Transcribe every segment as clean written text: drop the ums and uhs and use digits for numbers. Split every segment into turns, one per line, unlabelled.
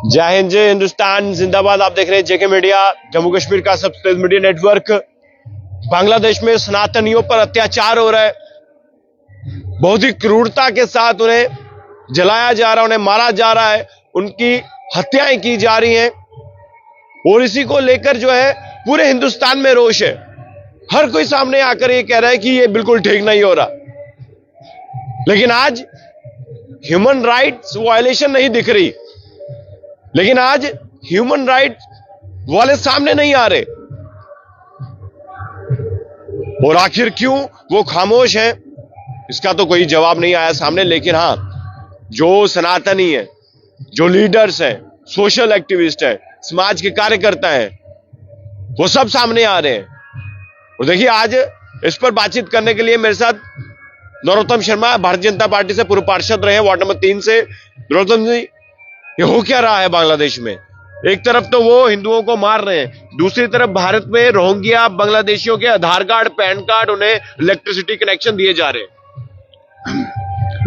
जय हिंद, जय हिंदुस्तान जिंदाबाद। आप देख रहे हैं जेके मीडिया, जम्मू कश्मीर का सबसे तेज मीडिया नेटवर्क। बांग्लादेश में सनातनियों पर अत्याचार हो रहा है, बहुत ही क्रूरता के साथ उन्हें जलाया जा रहा है, उन्हें मारा जा रहा है, उनकी हत्याएं की जा रही हैं और इसी को लेकर जो है पूरे हिंदुस्तान में रोष है। हर कोई सामने आकर ये कह रहा है कि ये बिल्कुल ठीक नहीं हो रहा, लेकिन आज ह्यूमन राइट्स वायलेशन नहीं दिख रही, लेकिन आज ह्यूमन राइट्स वाले सामने नहीं आ रहे। और आखिर क्यों वो खामोश हैं, इसका तो कोई जवाब नहीं आया सामने। लेकिन हां, जो सनातनी है, जो लीडर्स हैं, सोशल एक्टिविस्ट हैं, समाज के कार्यकर्ता हैं, वो सब सामने आ रहे हैं। और देखिए, आज इस पर बातचीत करने के लिए मेरे साथ नरोत्तम शर्मा, भारतीय जनता पार्टी से पूर्व पार्षद रहे, वार्ड नंबर 3 से। नरोत्तम जी, ये हो क्या रहा है बांग्लादेश में? एक तरफ तो वो हिंदुओं को मार रहे हैं, दूसरी तरफ भारत में रोहिंग्या बांग्लादेशियों के आधार कार्ड, पैन कार्ड, उन्हें इलेक्ट्रिसिटी कनेक्शन दिए जा रहे हैं।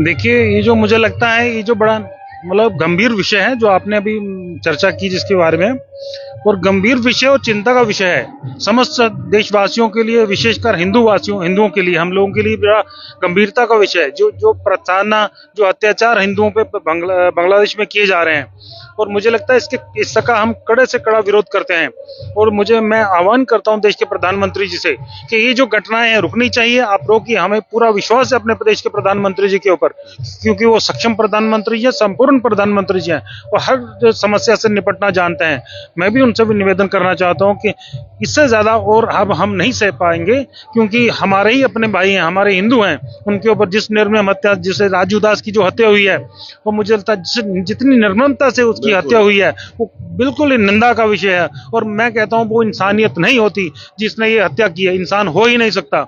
देखिए, ये जो मुझे लगता है, ये जो बड़ा मतलब गंभीर विषय है जो आपने अभी चर्चा की जिसके बारे में, और गंभीर विषय और चिंता का विषय है समस्त देशवासियों के लिए, विशेषकर हिंदुओं के लिए, हम लोगों के लिए बड़ा गंभीरता का विषय है। जो प्रताड़ना, जो अत्याचार हिंदुओं पे बांग्लादेश में किए जा रहे हैं, और मुझे लगता है इसका हम कड़े से कड़ा विरोध करते हैं। और मैं आह्वान करता हूं देश के प्रधानमंत्री जी से कि ये जो घटनाएं हैं रुकनी चाहिए। आप रोकिए, हमें पूरा विश्वास है अपने प्रदेश के प्रधानमंत्री जी के ऊपर, क्योंकि वो सक्षम प्रधानमंत्री जी, संपूर्ण प्रधानमंत्री जी हैं और हर समस्या से निपटना जानते हैं। मैं भी उनसे भी निवेदन करना चाहता हूं कि इससे ज्यादा और अब हम नहीं सह पाएंगे, क्योंकि हमारे ही अपने भाई हैं, हमारे हिंदू हैं, उनके ऊपर जिस निर्मम हत्या, जिसे राजू दास की जो हत्या हुई है, वो मुझे लगता है जितनी निर्ममता से उसकी हत्या हुई है, वो बिल्कुल ही निंदा का विषय है। और मैं कहता हूं वो इंसानियत नहीं होती जिसने ये हत्या की है, इंसान हो ही नहीं सकता।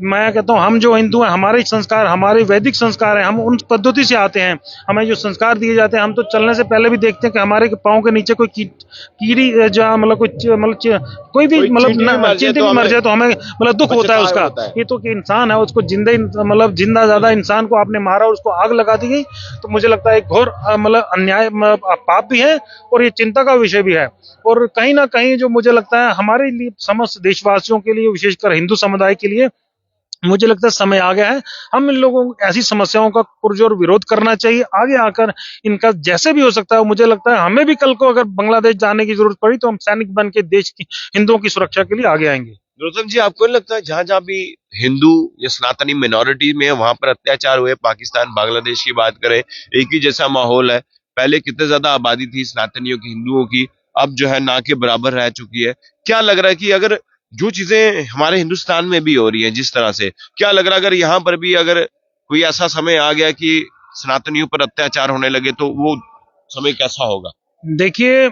मैं कहता हूं हम जो हिंदू हैं, हमारे संस्कार, हमारे वैदिक संस्कार हैं, हम उन पद्धति से आते हैं। हमें जो संस्कार दिए जाते हैं, हम तो चलने से पहले भी देखते हैं कि हमारे पाँव के नीचे कोई कीड़ी जहाँ कोई भी चींटी भी मर जाए तो हमें दुख होता है उसका। ये तो कि इंसान है, उसको जिंदा ज्यादा इंसान को आपने मारा और उसको आग लगा दी गई, तो मुझे लगता है एक घोर अन्याय, पाप भी है और ये चिंता का विषय भी है। और कहीं ना कहीं जो मुझे लगता है हमारे लिए, समस्त देशवासियों के लिए, विशेषकर हिंदू समुदाय के लिए, मुझे लगता है समय आ गया है। हम इन लोगों को ऐसी समस्याओं का पुरजोर विरोध करना चाहिए, आगे आकर इनका जैसे भी हो सकता है। मुझे लगता है हमें भी कल को अगर बांग्लादेश जाने की जरूरत पड़ी तो हम सैनिक बन के देश की, हिंदुओं की सुरक्षा के लिए आगे आएंगे।
नरोत्तम जी, आपको नहीं लगता है जहां जहां भी हिंदू या सनातनी मिनोरिटी में वहां पर अत्याचार हुए, पाकिस्तान, बांग्लादेश की बात करें, एक ही जैसा माहौल है? पहले कितने ज्यादा आबादी थी सनातनियों की, हिंदुओं की, अब जो है ना के बराबर रह चुकी है। क्या लग रहा है कि अगर जो चीजें हमारे हिंदुस्तान में भी हो रही हैं जिस तरह से, क्या लग रहा है अगर यहाँ पर भी अगर कोई ऐसा समय आ गया कि सनातनियों पर अत्याचार होने लगे तो वो समय कैसा होगा?
देखिए,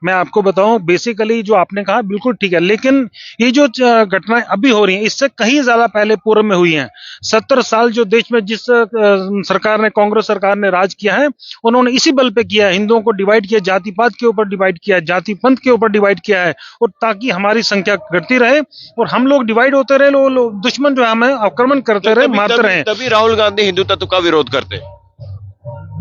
मैं आपको बताऊं, बेसिकली जो आपने कहा बिल्कुल ठीक है, लेकिन ये जो घटनाएं अभी हो रही हैं इससे कहीं ज्यादा पहले पूर्व में हुई हैं। 70 साल जो देश में जिस सरकार ने, कांग्रेस सरकार ने राज किया है, उन्होंने इसी बल पे किया है, हिंदुओं को डिवाइड किया, जाति पात के ऊपर डिवाइड किया है, जाति पंथ के ऊपर डिवाइड किया है, और ताकि हमारी संख्या घटती रहे और हम लोग डिवाइड होते रहे, दुश्मन जो है हमें आक्रमण करते रहे, मारते रहे।
तभी राहुल गांधी हिंदू तत्व का विरोध करते हैं।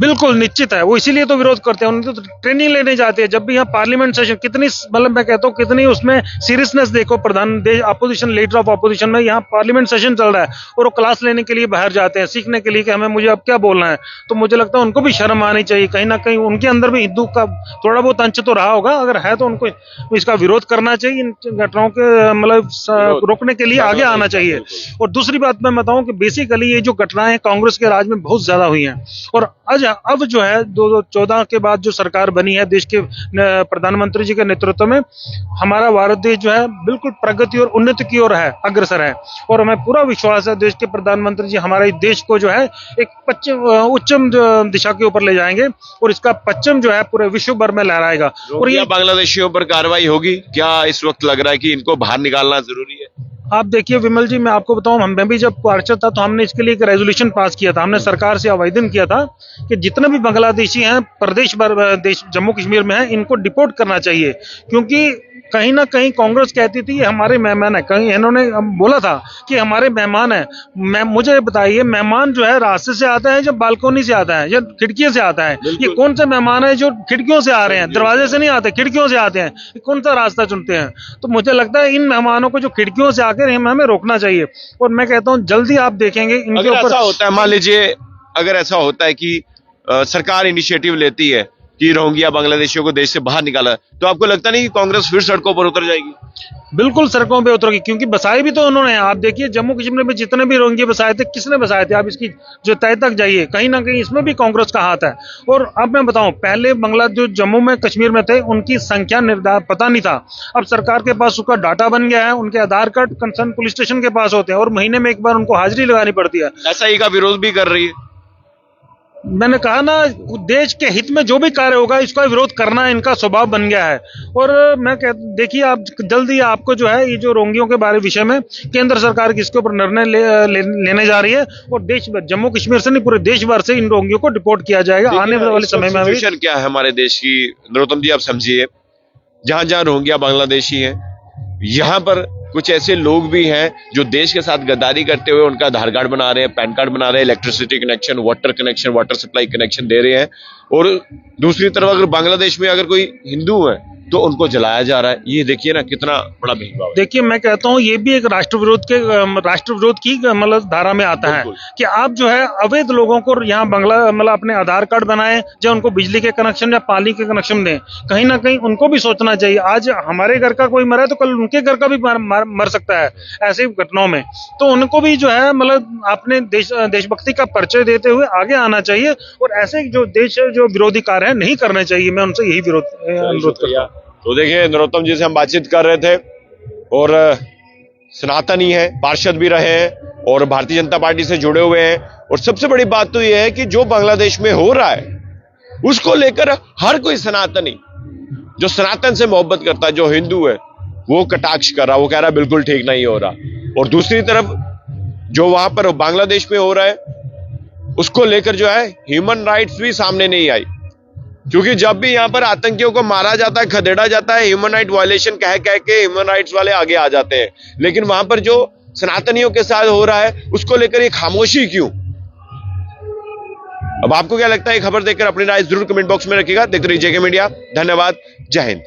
बिल्कुल निश्चित है, वो इसीलिए तो विरोध करते हैं, उनको तो ट्रेनिंग लेने जाते हैं। जब भी यहाँ पार्लियामेंट सेशन, कितनी मैं कहता हूँ कितनी उसमें सीरियसनेस देखो, अपोजिशन, लीडर ऑफ अपोजिशन में, यहाँ पार्लियामेंट सेशन चल रहा है और वो क्लास लेने के लिए बाहर जाते हैं, सीखने के लिए कि मुझे अब क्या बोलना है। तो मुझे लगता है उनको भी शर्म आनी चाहिए, कहीं ना कहीं उनके अंदर भी हिंदू का थोड़ा बहुत अंश तो रहा होगा, अगर है तो उनको इसका विरोध करना चाहिए, इन घटनाओं के रोकने के लिए आगे आना चाहिए। और दूसरी बात मैं बताऊं कि बेसिकली ये जो घटनाएं कांग्रेस के राज में बहुत ज्यादा हुई हैं, और अब जो है 2014 के बाद जो सरकार बनी है देश के प्रधानमंत्री जी के नेतृत्व में, हमारा भारत देश जो है बिल्कुल प्रगति और उन्नति की ओर है, अग्रसर है। और हमें पूरा विश्वास है देश के प्रधानमंत्री जी हमारे देश को जो है एक उच्चम दिशा के ऊपर ले जाएंगे, और इसका पश्चिम जो है पूरे विश्व भर में लहराएगा। और ये
बांग्लादेशियों पर कार्रवाई होगी क्या? इस वक्त लग रहा है कि इनको बाहर निकालना जरूरी है।
आप देखिए विमल जी, मैं आपको बताऊं, मैं भी जब पार्षद था तो हमने इसके लिए एक रेजोल्यूशन पास किया था। हमने सरकार से आवेदन किया था कि जितने भी बांग्लादेशी हैं प्रदेश भर, देश जम्मू कश्मीर में हैं, इनको डिपोर्ट करना चाहिए, क्योंकि कहीं ना कहीं कांग्रेस कहती थी ये हमारे मेहमान है, कहीं इन्होंने बोला था कि हमारे मेहमान है। मुझे बताइए, मेहमान जो है रास्ते से आता है, जब बालकोनी से आता है या खिड़की से आता है? ये कौन से मेहमान है जो खिड़कियों से आ रहे हैं? दरवाजे से नहीं आते, खिड़कियों से आते हैं। ये कौन सा रास्ता चुनते हैं? तो मुझे लगता है इन मेहमानों को जो खिड़कियों से आकर हमें रोकना चाहिए। और मैं कहता हूँ जल्दी आप देखेंगे इनके
अगर
ऊपर।
ऐसा होता है, मान लीजिए अगर ऐसा होता है कि सरकार इनिशिएटिव लेती है कि रोहिंग्या बांग्लादेशियों को देश से बाहर निकाला, तो आपको लगता नहीं कि कांग्रेस फिर सड़कों पर उतर जाएगी?
बिल्कुल सड़कों पे उतरेगी, क्योंकि बसाए भी तो उन्होंने। आप देखिए जम्मू कश्मीर में जितने भी रोहिंग्या बसाए थे, किसने बसाए थे? आप इसकी जो तय तक जाइए, कहीं ना कहीं इसमें भी कांग्रेस का हाथ है। और अब मैं बताऊं, पहले बांग्ला जो जम्मू में कश्मीर में थे उनकी संख्या पता नहीं था। अब सरकार के पास उसका डाटा बन गया है, उनके आधार कार्ड कंसर्न पुलिस स्टेशन के पास होते हैं और महीने में एक बार उनको हाजिरी लगानी पड़ती है।
एसआई का विरोध भी कर रही है।
मैंने कहा ना, देश के हित में जो भी कार्य होगा इसका विरोध करना इनका स्वभाव बन गया है। और मैं देखिए, आप जल्दी आपको जो है ये जो रोहिंग्यों के बारे विषय में केंद्र सरकार इसके ऊपर निर्णय लेने जा रही है और देश जम्मू कश्मीर से नहीं पूरे देश भर से इन रोहिंग्यों को डिपोर्ट किया जाएगा आने वाले समय में।
सिचुएशन क्या है हमारे देश की, नरोत्तम जी आप समझिए, जहां जहां रोहिंग्या बांग्लादेशी हैं, यहाँ पर कुछ ऐसे लोग भी हैं जो देश के साथ गद्दारी करते हुए उनका आधार कार्ड बना रहे हैं, पैन कार्ड बना रहे हैं, electricity connection, water supply connection दे रहे हैं। और दूसरी तरफ अगर बांग्लादेश में अगर कोई हिंदू है तो उनको जलाया जा रहा है। ये देखिए ना कितना बड़ा भेदभाव है।
देखिए, मैं कहता हूँ ये भी एक राष्ट्र विरोध की मतलब धारा में आता है कि आप जो है अवैध लोगों को यहाँ अपने आधार कार्ड बनाएं, या उनको बिजली के कनेक्शन या पानी के कनेक्शन दें। कहीं ना कहीं उनको भी सोचना चाहिए। आज हमारे घर का कोई मरा है तो कल उनके घर का भी मर सकता है ऐसी घटनाओं में। तो उनको भी जो है अपने देशभक्ति का परिचय देते हुए आगे आना चाहिए और ऐसे जो देश जो विरोधी कार्य है नहीं करने चाहिए। मैं उनसे यही अनुरोध करता हूँ।
तो देखिए, नरोत्तम जी से हम बातचीत कर रहे थे और सनातनी है, पार्षद भी रहे हैं और भारतीय जनता पार्टी से जुड़े हुए हैं। और सबसे बड़ी बात तो यह है कि जो बांग्लादेश में हो रहा है उसको लेकर हर कोई सनातनी जो सनातन से मोहब्बत करता है, जो हिंदू है, वो कटाक्ष कर रहा, वो कह रहा बिल्कुल ठीक नहीं हो रहा। और दूसरी तरफ जो वहां पर बांग्लादेश में हो रहा है उसको लेकर जो है ह्यूमन राइट्स भी सामने नहीं आई। क्योंकि जब भी यहां पर आतंकियों को मारा जाता है, खदेड़ा जाता है, ह्यूमन राइट वायलेशन कह के ह्यूमन राइट्स वाले आगे आ जाते हैं। लेकिन वहां पर जो सनातनियों के साथ हो रहा है उसको लेकर ये खामोशी क्यों? अब आपको क्या लगता है? खबर देखकर अपनी राय जरूर कमेंट बॉक्स में रखिएगा। देखते रहिए जेके मीडिया। धन्यवाद। जय हिंद।